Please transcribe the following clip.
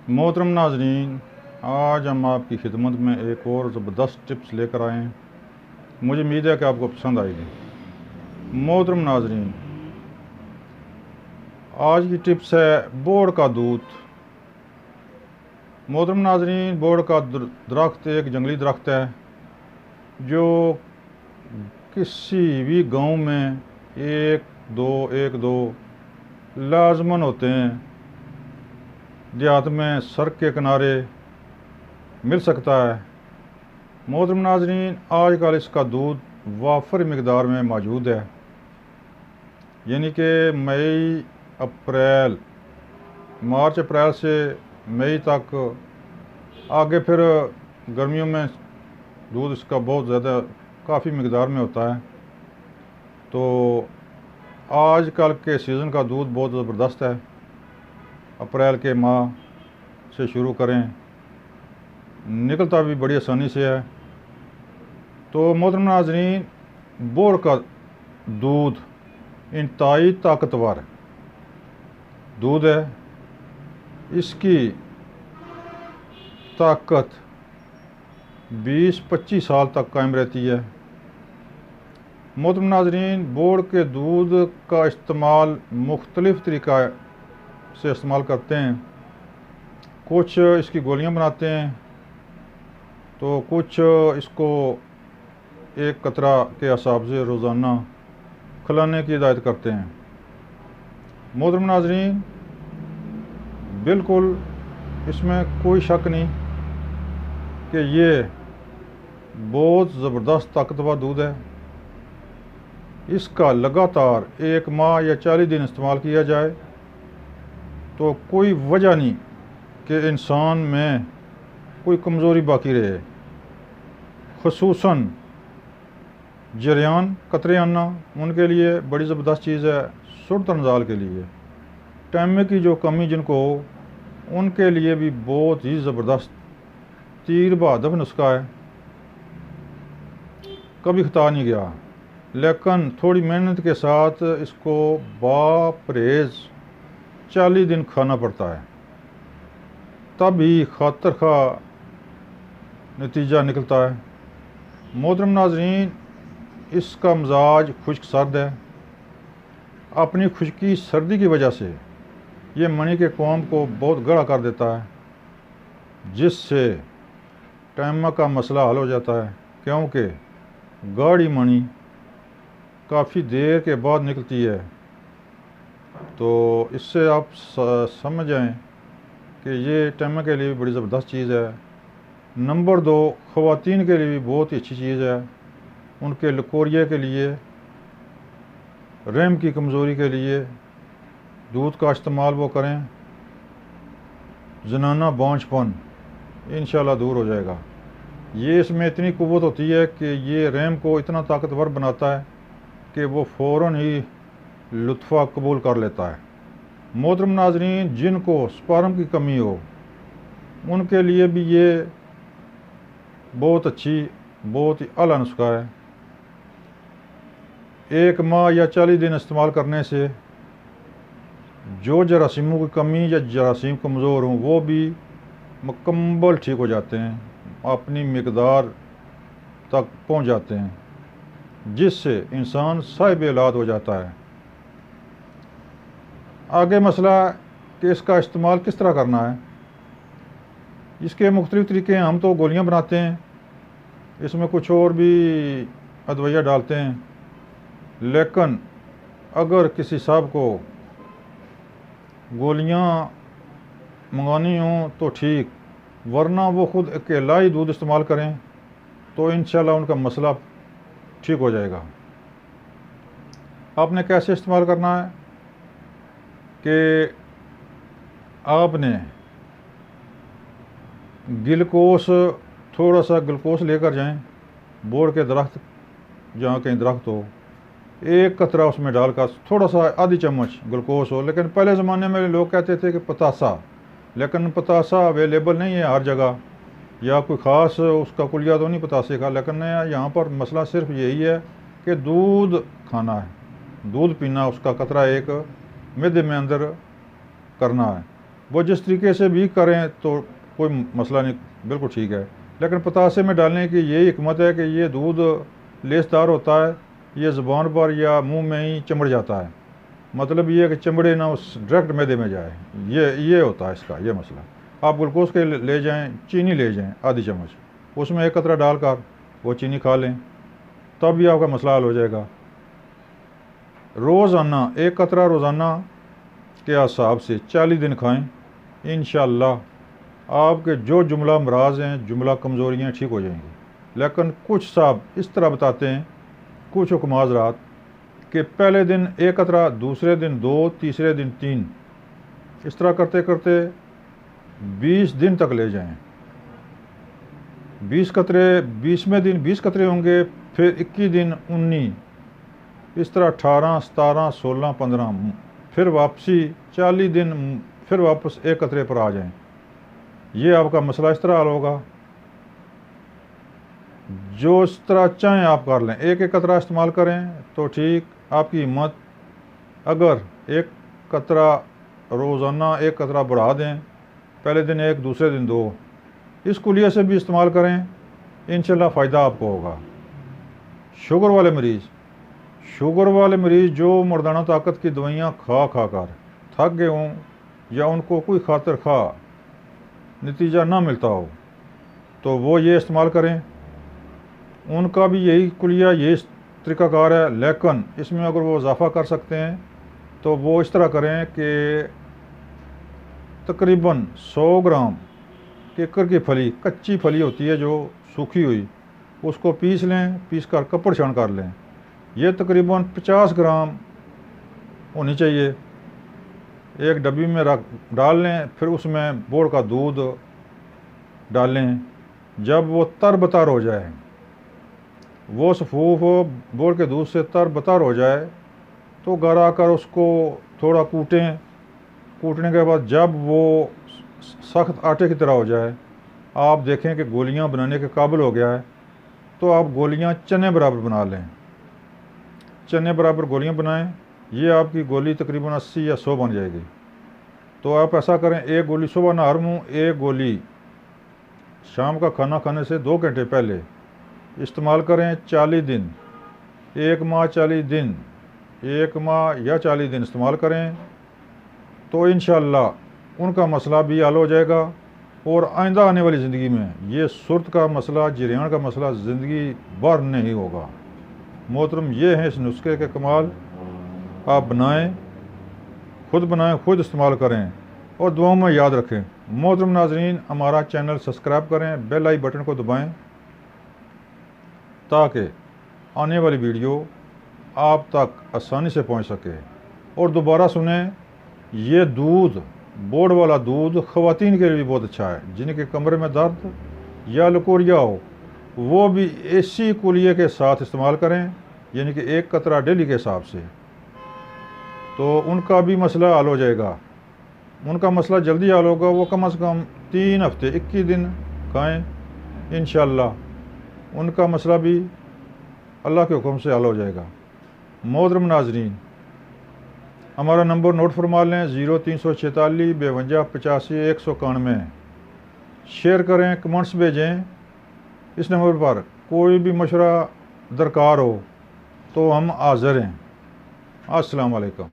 मोहतरम नाजरीन, आज हम आपकी खिदमत में एक और ज़बरदस्त टिप्स लेकर आए हैं। मुझे उम्मीद है कि आपको पसंद आएगी। मोहतरम नाजरीन, आज की टिप्स है बोड़ का दूध। मोहतरम नाजरीन, बोड़ का दरख्त एक जंगली दरख्त है जो किसी भी गांव में एक दो लाजमन होते हैं। देहात में सड़क के किनारे मिल सकता है। मोहतरम नाजरीन, आजकल इसका दूध वाफर मकदार में मौजूद है, यानी कि मार्च अप्रैल से मई तक। आगे फिर गर्मियों में दूध इसका बहुत ज़्यादा काफ़ी मकदार में होता है। तो आजकल के सीज़न का दूध बहुत ज़बरदस्त है। अप्रैल के माह से शुरू करें, निकलता भी बड़ी आसानी से है। तो मोहतरम नाज़रीन, बोड़ का दूध इंतहाई ताकतवर दूध है। इसकी ताकत 20-25 साल तक कायम रहती है। मोहतरम नाज़रीन, बोड़ के दूध का इस्तेमाल मुख्तलिफ़ तरीक़ा से इस्तेमाल करते हैं। कुछ इसकी गोलियां बनाते हैं, तो कुछ इसको एक कतरा के हिसाब से रोज़ाना खिलाने की हिदायत करते हैं। मोहतरम नाज़रीन, बिल्कुल इसमें कोई शक नहीं कि ये बहुत ज़बरदस्त ताकतवर दूध है। इसका लगातार 1 माह या 40 दिन इस्तेमाल किया जाए तो कोई वजह नहीं कि इंसान में कोई कमज़ोरी बाकी रहे। ख़ुसूसन जरियान कतरे आना उनके लिए बड़ी ज़बरदस्त चीज़ है। सुर्त नज़ाल के लिए, टाइम की जो कमी जिनको हो, उनके लिए भी बहुत ही ज़बरदस्त तीर बहादुर नुस्खा है। कभी खता नहीं गया, लेकिन थोड़ी मेहनत के साथ इसको बापरहेज़ 40 दिन खाना पड़ता है, तब ही खातर खा नतीजा निकलता है। मोहतरम नाज़रीन, इसका मिजाज खुश्क सर्द है। अपनी खुश्की सर्दी की वजह से ये मणि के कौम को बहुत गड़ा कर देता है, जिससे टाइम का मसला हल हो जाता है, क्योंकि गाढ़ी मणि काफ़ी देर के बाद निकलती है। तो इससे आप समझ जाएं कि ये टाइम के लिए भी बड़ी ज़बरदस्त चीज़ है। नंबर 2, ख़वातीन के लिए भी बहुत ही अच्छी चीज़ है। उनके लकोरिया के लिए, रहम की कमज़ोरी के लिए दूध का इस्तेमाल वो करें। जनाना बांझपन इंशाल्लाह दूर हो जाएगा। ये इसमें इतनी क़ुव्वत होती है कि ये रहम को इतना ताकतवर बनाता है कि वो फ़ौरन ही लुत्फ़ा कबूल कर लेता है। मोहतरम नाज़रीन, जिनको स्पर्म की कमी हो, उनके लिए भी ये बहुत ही आला नुस्खा है। 1 माह या 40 दिन इस्तेमाल करने से जो जरासीमों की कमी या जरासीम कमज़ोर हों, वो भी मुकम्मल ठीक हो जाते हैं, अपनी मकदार तक पहुंच जाते हैं, जिससे इंसान साहिब औलाद हो जाता है। आगे मसला कि इसका इस्तेमाल किस तरह करना है। इसके मुख्तलिफ़ तरीके हैं। हम तो गोलियां बनाते हैं, इसमें कुछ और भी अदविया डालते हैं, लेकिन अगर किसी साहब को गोलियां मंगानी हों तो ठीक, वरना वो ख़ुद अकेला ही दूध इस्तेमाल करें तो इंशाल्लाह उनका मसला ठीक हो जाएगा। आपने कैसे इस्तेमाल करना है कि आपने थोड़ा सा ग्लूकोस लेकर जाएं। बोड़ के दरख्त, जहाँ कहीं दरख्त हो, 1 कतरा उसमें डालकर थोड़ा सा आधी चम्मच ग्लूकोस हो। लेकिन पहले ज़माने में लोग कहते थे कि पतासा, लेकिन पतासा अवेलेबल नहीं है हर जगह, या कोई ख़ास उसका कुलिया तो नहीं पतासे का। लेकिन यहाँ पर मसला सिर्फ यही है कि दूध खाना है, दूध पीना, उसका कतरा एक मैदे में अंदर करना है। वो जिस तरीके से भी करें तो कोई मसला नहीं, बिल्कुल ठीक है। लेकिन पतासे में डालने की यही हिकमत है कि ये दूध लेसदार होता है, ये ज़ुबान पर या मुंह में ही चिमड़ जाता है, मतलब ये है कि चमड़े ना उस डायरेक्ट मैदे में जाए, ये होता है इसका ये मसला। आप ग्लूकोज के ले जाएं, चीनी ले जाएं आधी चम्मच, उसमें 1 कतरा डालकर वो चीनी खा लें, तब भी आपका मसला हल हो जाएगा। रोज़ाना 1 कतरा रोज़ाना के हिसाब से 40 दिन खाएं, इंशाअल्लाह आपके जो जुमला अमराज हैं, जुमला कमज़ोरियाँ ठीक हो जाएंगी। लेकिन कुछ साहब इस तरह बताते हैं, कुछ हुक्म हज़रात, कि पहले दिन 1 कतरा, दूसरे दिन 2, तीसरे दिन 3, इस तरह करते करते 20 दिन तक ले जाएं। 20 कतरे, 20वें दिन 20 कतरे होंगे, फिर 21 दिन 19, इस तरह 18, 17, 16, 15, फिर वापसी 40 दिन, फिर वापस 1 कतरे पर आ जाएं। ये आपका मसला इस तरह हल होगा। जो इस तरह चाहें आप कर लें, 1 कतरा इस्तेमाल करें तो ठीक, आपकी हिम्मत। अगर 1 कतरा रोज़ाना 1 कतरा बढ़ा दें, पहले दिन 1, दूसरे दिन 2, इस कुलिया से भी इस्तेमाल करें, इंशाल्लाह फ़ायदा आपको होगा। शुगर वाले मरीज़ जो मर्दाना ताकत की दवाइयाँ खा कर थक गए हों, या उनको कोई खातिर खा नतीजा ना मिलता हो, तो वो ये इस्तेमाल करें। उनका भी यही कुलिया, यही तरीक़ाकार है, लेकिन इसमें अगर वो इजाफ़ा कर सकते हैं तो वो इस तरह करें कि तकरीबन 100 ग्राम केकर की फली, कच्ची फली होती है जो सूखी हुई, उसको पीस लें, पीस कर कपड़ छान कर लें। ये तकरीबन 50 ग्राम होनी चाहिए, एक डब्बी में रख डाल लें, फिर उसमें बोड़ का दूध डालें। जब वो तरबतर हो जाए, वो सफूफ बोड़ के दूध से तरबतर हो जाए, तो घर आकर उसको थोड़ा कूटने के बाद जब वो सख्त आटे की तरह हो जाए, आप देखें कि गोलियां बनाने के काबिल हो गया है, तो आप गोलियां चने बराबर बना लें। चने बराबर गोलियां बनाएं, ये आपकी गोली तकरीबन 80 या 100 बन जाएगी। तो आप ऐसा करें, 1 गोली सुबह नहर मुँह, 1 गोली शाम का खाना खाने से 2 घंटे पहले इस्तेमाल करें। 40 दिन, 1 माह 40 दिन, 1 माह या 40 दिन इस्तेमाल करें, तो इंशाअल्लाह उनका मसला भी हल हो जाएगा। और आइंदा आने वाली ज़िंदगी में ये सुर्त का मसला, जरियान का मसला ज़िंदगी भर नहीं होगा। मोहतरम, ये हैं इस नुस्खे के कमाल। आप बनाएं, खुद इस्तेमाल करें और दुआओं में याद रखें। मोहतरम नाज़रीन, हमारा चैनल सब्सक्राइब करें, बेल आई बटन को दबाएं, ताकि आने वाली वीडियो आप तक आसानी से पहुंच सके। और दोबारा सुने, ये दूध, बोर्ड वाला दूध ख़वातीन के लिए भी बहुत अच्छा है, जिनके कमरे में दर्द या लकोरिया हो, वो भी इसी कुलिये के साथ इस्तेमाल करें, यानी कि 1 कतरा डेली के हिसाब से, तो उनका भी मसला हल हो जाएगा। उनका मसला जल्दी हल होगा। वो कम से कम 3 हफ्ते 21 दिन खाएं, इंशाअल्लाह उनका मसला भी अल्लाह के हुक्म से हल हो जाएगा। मोहतरम नाज़रीन, हमारा नंबर नोट फरमा लें, 0346 52 85 191। शेयर करें, कमेंट्स भेजें। इस नंबर पर कोई भी मशवरा दरकार हो तो हम हाज़िर हैं। अस्सलाम वालेकुम।